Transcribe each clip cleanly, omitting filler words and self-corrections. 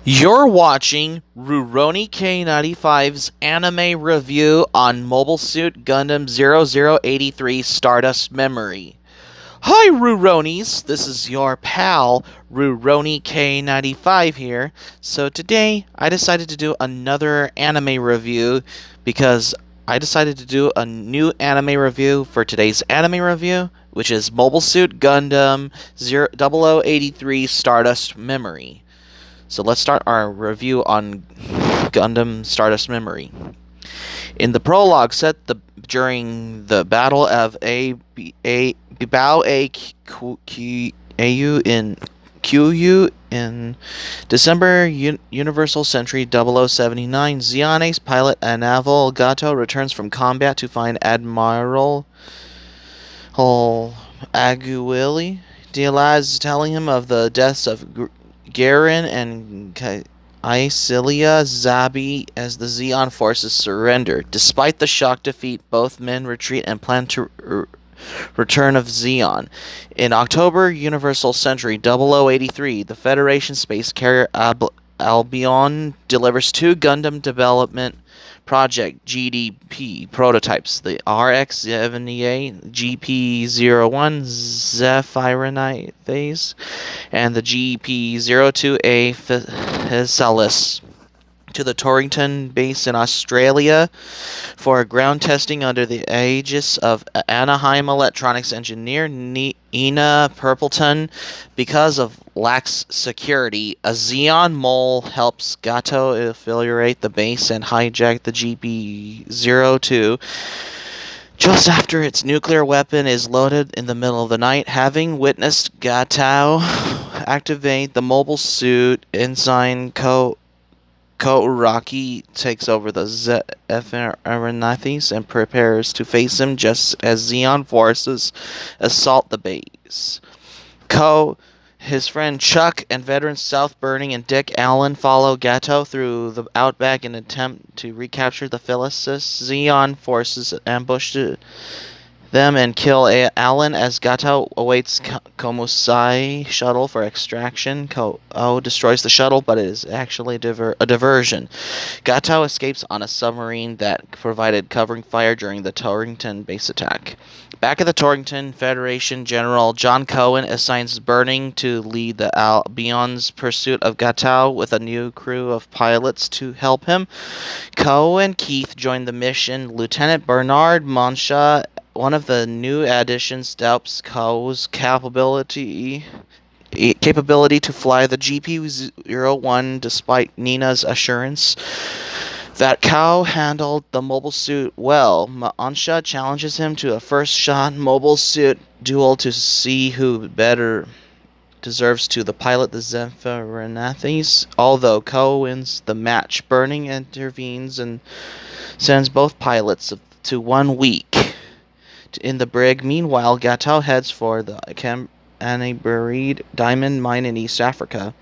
You're watching Rurouni K95's anime review on Mobile Suit Gundam 0083 Stardust Memory. Hi Ruronis, this is your pal Rurouni K95 here. So today I decided to do another anime review because I decided to do a new anime review for today's anime review, which is Mobile Suit Gundam 0083 Stardust Memory. So let's start our review on Gundam Stardust Memory. In the prologue set during the Battle of Bao A Q in December Universal Century 0079, Xione's pilot Anavel Gato returns from combat to find Admiral Aguili Diaz telling him of the deaths of Garen and Isilia Zabi as the Zeon forces surrender. Despite the shock defeat, both men retreat and plan to return of Zeon. In October Universal Century 0083, the Federation space carrier Albion delivers two Gundam development Project GDP prototypes, the RX-78 GP-01 Zephyrinite phase and the GP-02A Physalis to the Torrington base in Australia for ground testing under the aegis of Anaheim Electronics engineer Ina Purpleton. Because of lax security, a Xeon mole helps Gato infiltrate the base and hijack the GP-02 just after its nuclear weapon is loaded in the middle of the night. Having witnessed Gato activate the mobile suit, Ensign Kouraki takes over the Zephyrinathes and prepares to face him just as Xeon forces assault the base. His friend Chuck, and veterans South Burning and Dick Allen follow Gato through the outback in an attempt to recapture the Phyllis. Xeon forces ambush them and kill Allen as Gato awaits Komusai shuttle for extraction. Destroys the shuttle, but it is actually a diversion. Gato escapes on a submarine that provided covering fire during the Torrington base attack. Back at the Torrington, Federation General John Cohen assigns Burning to lead the Albion's pursuit of Gato with a new crew of pilots to help him. And Keith join the mission. Lieutenant Bernard Monsha, one of the new additions, doubts Ko's capability to fly the GP-01 despite Nina's assurance that Ko handled the mobile suit well. Monsha challenges him to a first-shot mobile suit duel to see who better deserves to pilot the Zephyrinathes. Although Ko wins the match, Burning intervenes and sends both pilots to 1 week in the brig. Meanwhile, Gato heads for the buried diamond mine in East Africa,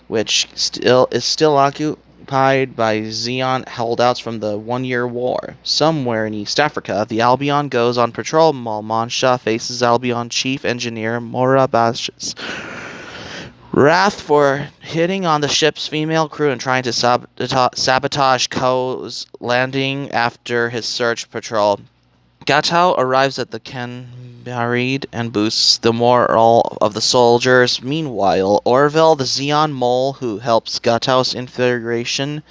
which is still occupied by Xeon holdouts from the 1-year war. Somewhere in East Africa, the Albion goes on patrol while Monsha faces Albion chief engineer Morabash's wrath for hitting on the ship's female crew and trying to sabotage Ko's landing after his search patrol. Gato arrives at the buried and boosts the morale of the soldiers. Meanwhile, Orville, the Xeon mole who helps Gato's infiltration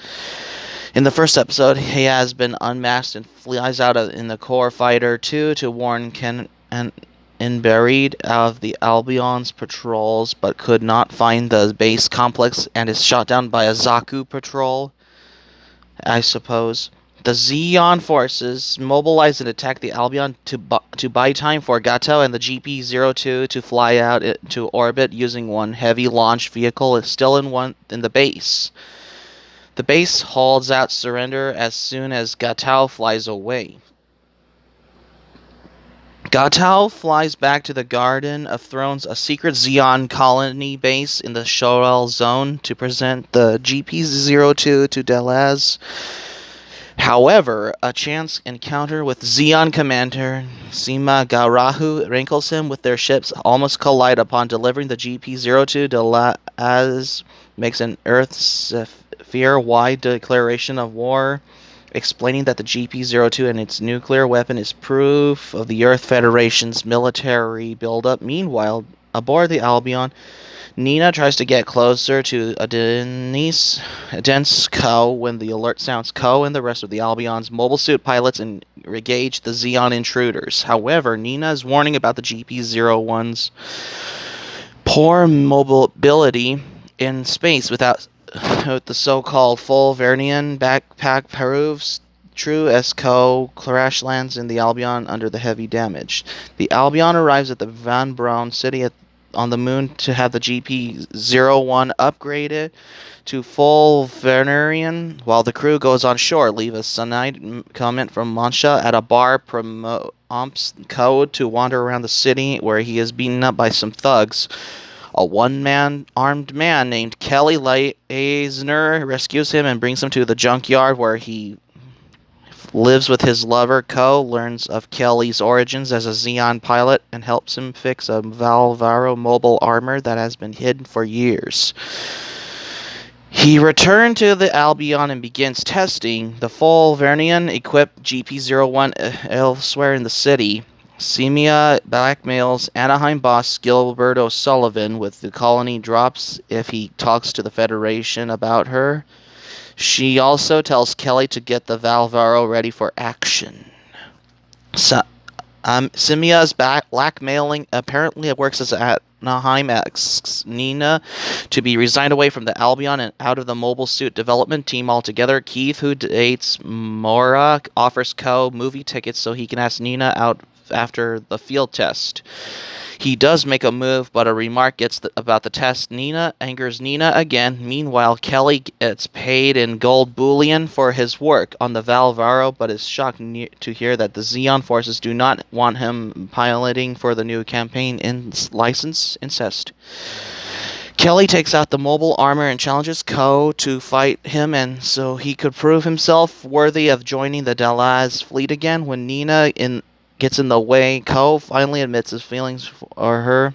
in the first episode, he has been unmasked and flies out in the Core Fighter 2 to warn Ken and buried of the Albion's patrols, but could not find the base complex and is shot down by a Zaku patrol, I suppose. The Xeon forces mobilize and attack the Albion to buy time for Gato and the GP-02 to fly out into orbit using one heavy launch vehicle still in the base. The base holds out surrender as soon as Gato flies away. Gato flies back to the Garden of Thrones, a secret Xeon colony base in the Shorel Zone, to present the GP-02 to Delaz. However, a chance encounter with Zeon Commander Sima Garahu rankles him with their ships almost collide upon delivering the GP-02 Delaz makes an Earth sphere-wide declaration of war, explaining that the GP-02 and its nuclear weapon is proof of the Earth Federation's military buildup. Meanwhile, aboard the Albion, Nina tries to get closer to a dense Ko when the alert sounds. Ko and the rest of the Albion's mobile suit pilots engage the Zeon intruders. However, Nina is warning about the GP-01's poor mobility in space without the so-called full Vernian backpack proves true as Ko crash lands in the Albion under the heavy damage. The Albion arrives at the Van Braun city on the moon to have the GP-01 upgraded to full Venerian, while the crew goes on shore. Leave a cyanide comment from Mancha at a bar prompts Ko to wander around the city where he is beaten up by some thugs. A one-man armed man named Kelly Leisner rescues him and brings him to the junkyard where he lives with his lover. Ko learns of Kelly's origins as a Zeon pilot and helps him fix a Valvaro mobile armor that has been hidden for years. He returned to the Albion and begins testing the full Vernian-equipped GP-01 elsewhere in the city. Semia blackmails Anaheim boss Gilbert O'Sullivan with the colony drops if he talks to the Federation about her. She also tells Kelly to get the Valvaro ready for action. Simia's blackmailing apparently works as Anaheim asks Nina to be resigned away from the Albion and out of the mobile suit development team altogether. Keith, who dates Mora, offers Ko movie tickets so he can ask Nina out after the field test. He does make a move, but a remark gets about the test. Nina angers Nina again. Meanwhile, Kelly gets paid in gold bullion for his work on the Valvaro, but is shocked to hear that the Zeon forces do not want him piloting for the new campaign license incest. Kelly takes out the mobile armor and challenges Ko to fight him, and so he could prove himself worthy of joining the Delaz fleet again. When Nina gets in the way, Ko finally admits his feelings for her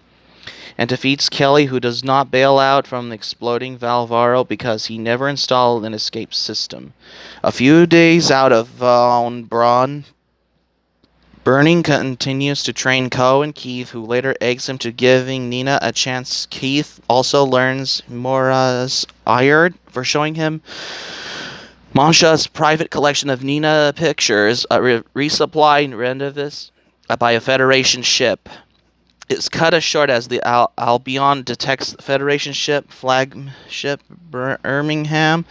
and defeats Kelly, who does not bail out from the exploding Valvaro because he never installed an escape system. A few days out of Von Braun, Burning continues to train Ko and Keith, who later eggs him to giving Nina a chance. Keith also learns Mora's ire for showing him Mancha's private collection of Nina pictures, resupplied rendezvous by a Federation ship. It's cut short as the Albion detects the Federation flagship Birmingham,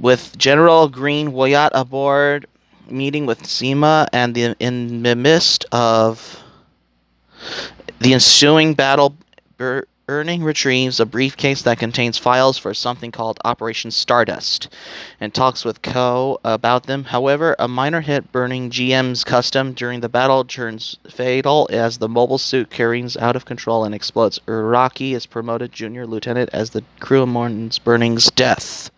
with General Green Wyatt aboard, meeting with Sima, and in the midst of the ensuing battle, Burning retrieves a briefcase that contains files for something called Operation Stardust and talks with Ko about them. However, a minor hit Burning GM's custom during the battle turns fatal as the mobile suit carries out of control and explodes. Uraki is promoted junior lieutenant as the crew mourns Burning's death.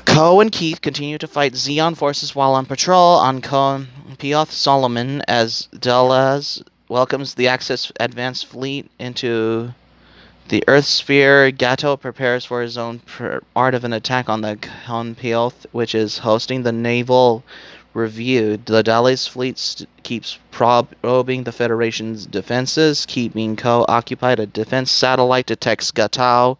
Ko and Keith continue to fight Zeon forces while on patrol on Pioth Solomon as Delaz welcomes the Axis advanced fleet into the Earth sphere. Gato prepares for his own part of an attack on the Pioth, which is hosting the naval review. The Dallas fleet keeps probing the Federation's defenses, keeping Ko occupied. A defense satellite detects Gato,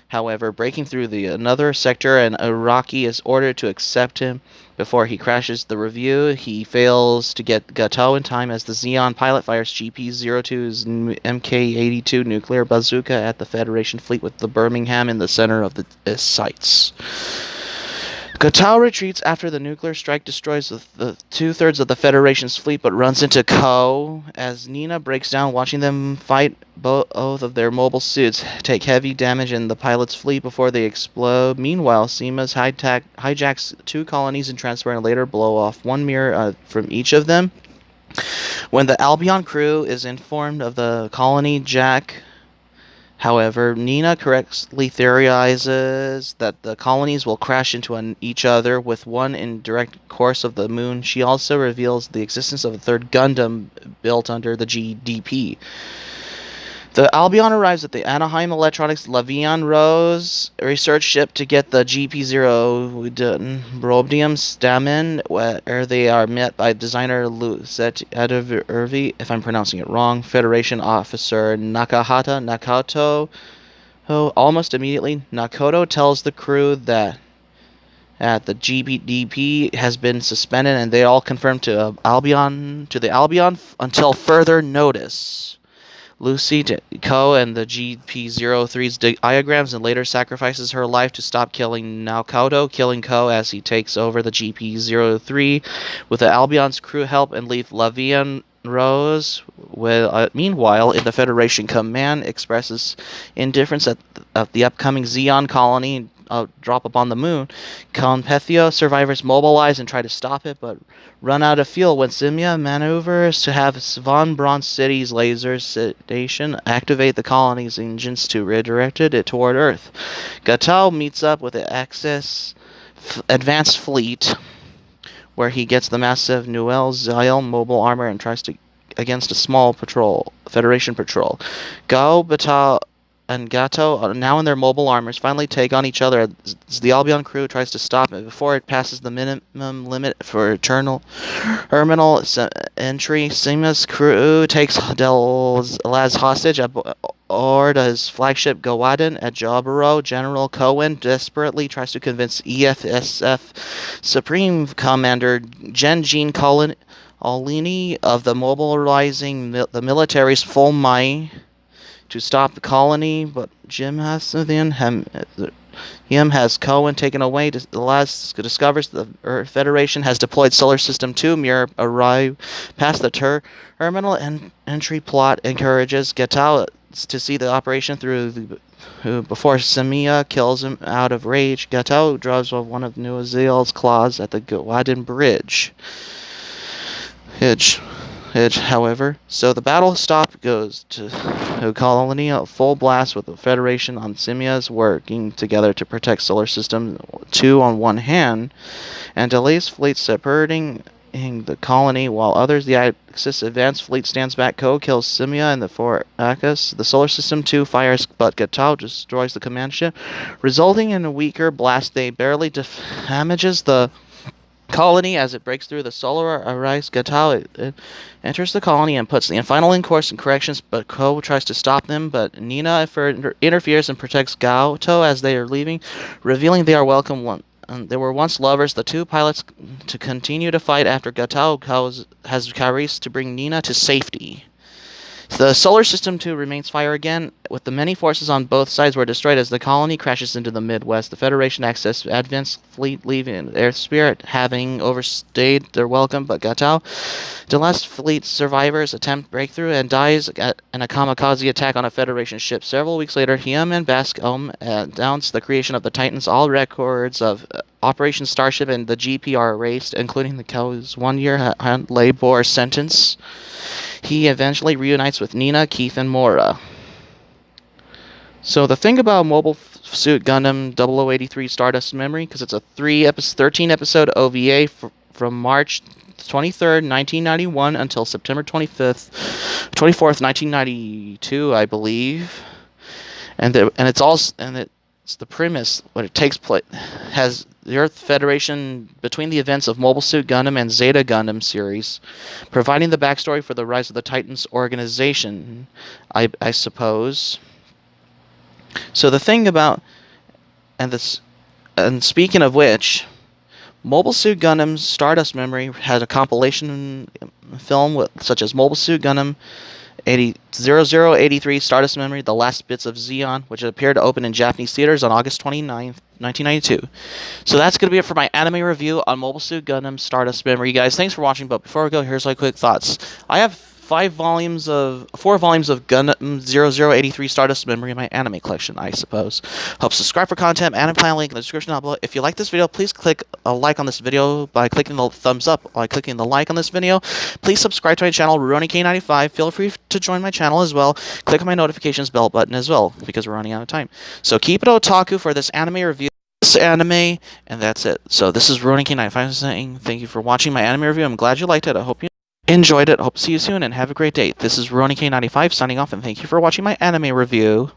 however, breaking through another sector, and Iraqi is ordered to accept him before he crashes the review. He fails to get Gato in time as the Zeon pilot fires GP-02's Mk-82 nuclear bazooka at the Federation fleet with the Birmingham in the center of the sights. Gato retreats after the nuclear strike destroys the two-thirds of the Federation's fleet, but runs into Ko as Nina breaks down watching them fight. Both of their mobile suits take heavy damage in the pilot's fleet before they explode. Meanwhile, Seamus hijacks two colonies and transfer and later blow off one mirror from each of them. When the Albion crew is informed of the colony, Jack However, Nina correctly theorizes that the colonies will crash into each other with one in direct course of the moon. She also reveals the existence of a third Gundam built under the GDP. The Albion arrives at the Anaheim Electronics Lavian Rose research ship to get the GP0 Brobium Stamen, where they are met by designer Lucette Advervi, if I'm pronouncing it wrong, Federation officer Nakahata Nakato. Almost immediately, Nakoto tells the crew that the GPDP has been suspended, and they all confirm to the Albion until further notice. Lucy Ko and the GP-03's diagrams and later sacrifices her life to stop killing Nakoto, killing Ko as he takes over the GP-03 with the Albion's crew help and leave Lavian Rose. Meanwhile, in the Federation command expresses indifference at the upcoming Zeon colony drop upon the moon. Compethio survivors mobilize and try to stop it, but run out of fuel when Simia maneuvers to have Von Braun City's laser station activate the colony's engines to redirect it toward Earth. Gatao meets up with the Axis Advanced Fleet, where he gets the massive Noel Zyle mobile armor and tries to against a small Federation patrol. Gao, Batal, and Gato, now in their mobile armors, finally take on each other as the Albion crew tries to stop it before it passes the minimum limit for terminal entry. Sima's crew takes Laz hostage aboard his flagship Gawaden at Jaburo. General Cohen desperately tries to convince EFSF Supreme Commander Jean Colini of the mobilizing the military's full might to stop the colony, but him has Cohen taken away. The last discovers the Earth Federation has deployed Solar System 2. Mir arrive past the terminal and entry plot encourages Gatao to see the operation through before Samia kills him out of rage. Gatao draws one of Nuazil's claws at the Gawaden Bridge. However, so the battle stop goes to colony a full blast with the Federation on Simia's working together to protect Solar System 2 on one hand, and delays fleet separating the colony while others the Axis Advanced Fleet stands back. Ko kills Simia and the four Akas. The Solar System 2 fires, but Gatao destroys the command ship, resulting in a weaker blast. They barely damages the colony as it breaks through the solar array. Gatao enters the colony and puts the final course and corrections, but Ko tries to stop them, but Nina interferes and protects Gato as they are leaving, revealing they are welcome. They were once lovers. The two pilots to continue to fight after Gatao has Caris to bring Nina to safety. The Solar System 2 remains fire again, with the many forces on both sides were destroyed as the colony crashes into the Midwest. The Federation Axis Advanced Fleet leaving Air Spirit, having overstayed their welcome, but Gatao, the last fleet survivors, attempt breakthrough and dies in a kamikaze attack on a Federation ship. Several weeks later, Hiem and Bascom announce the creation of the Titans. All records of Operation Starship and the GP are erased, including the Co's 1-year labor sentence. He eventually reunites with Nina, Keith, and Mora. So the thing about Mobile Suit Gundam 0083 Stardust Memory, because it's a 13-episode OVA from March 23rd, 1991 until September 24th, 1992, I believe. And it's the premise when it takes place has the Earth Federation between the events of Mobile Suit Gundam and Zeta Gundam series, providing the backstory for the rise of the Titans organization, I suppose. So the thing about and speaking of which, Mobile Suit Gundam Stardust Memory had a compilation film such as Mobile Suit Gundam 0083 Stardust Memory, The Last Bits of Zeon, which appeared to open in Japanese theaters on August 29th, 1992. So that's going to be it for my anime review on Mobile Suit Gundam Stardust Memory. You guys, thanks for watching, but before we go, here's my quick thoughts. I have 4 volumes of Gundam 0083 Stardust memory in my anime collection, I suppose. Hope subscribe for content, anime plan link in the description down below. If you like this video, please click a like on this video by clicking the thumbs up, by clicking the like on this video. Please subscribe to my channel, RurouniK95. Feel free to join my channel as well. Click on my notifications bell button as well, because we're running out of time. So keep it otaku for this anime review. Anime, and that's it. So this is RurouniK95 saying thank you for watching my anime review. I'm glad you liked it. I hope you enjoyed it. Hope to see you soon and have a great day. This is RurouniK95 signing off, and thank you for watching my anime review.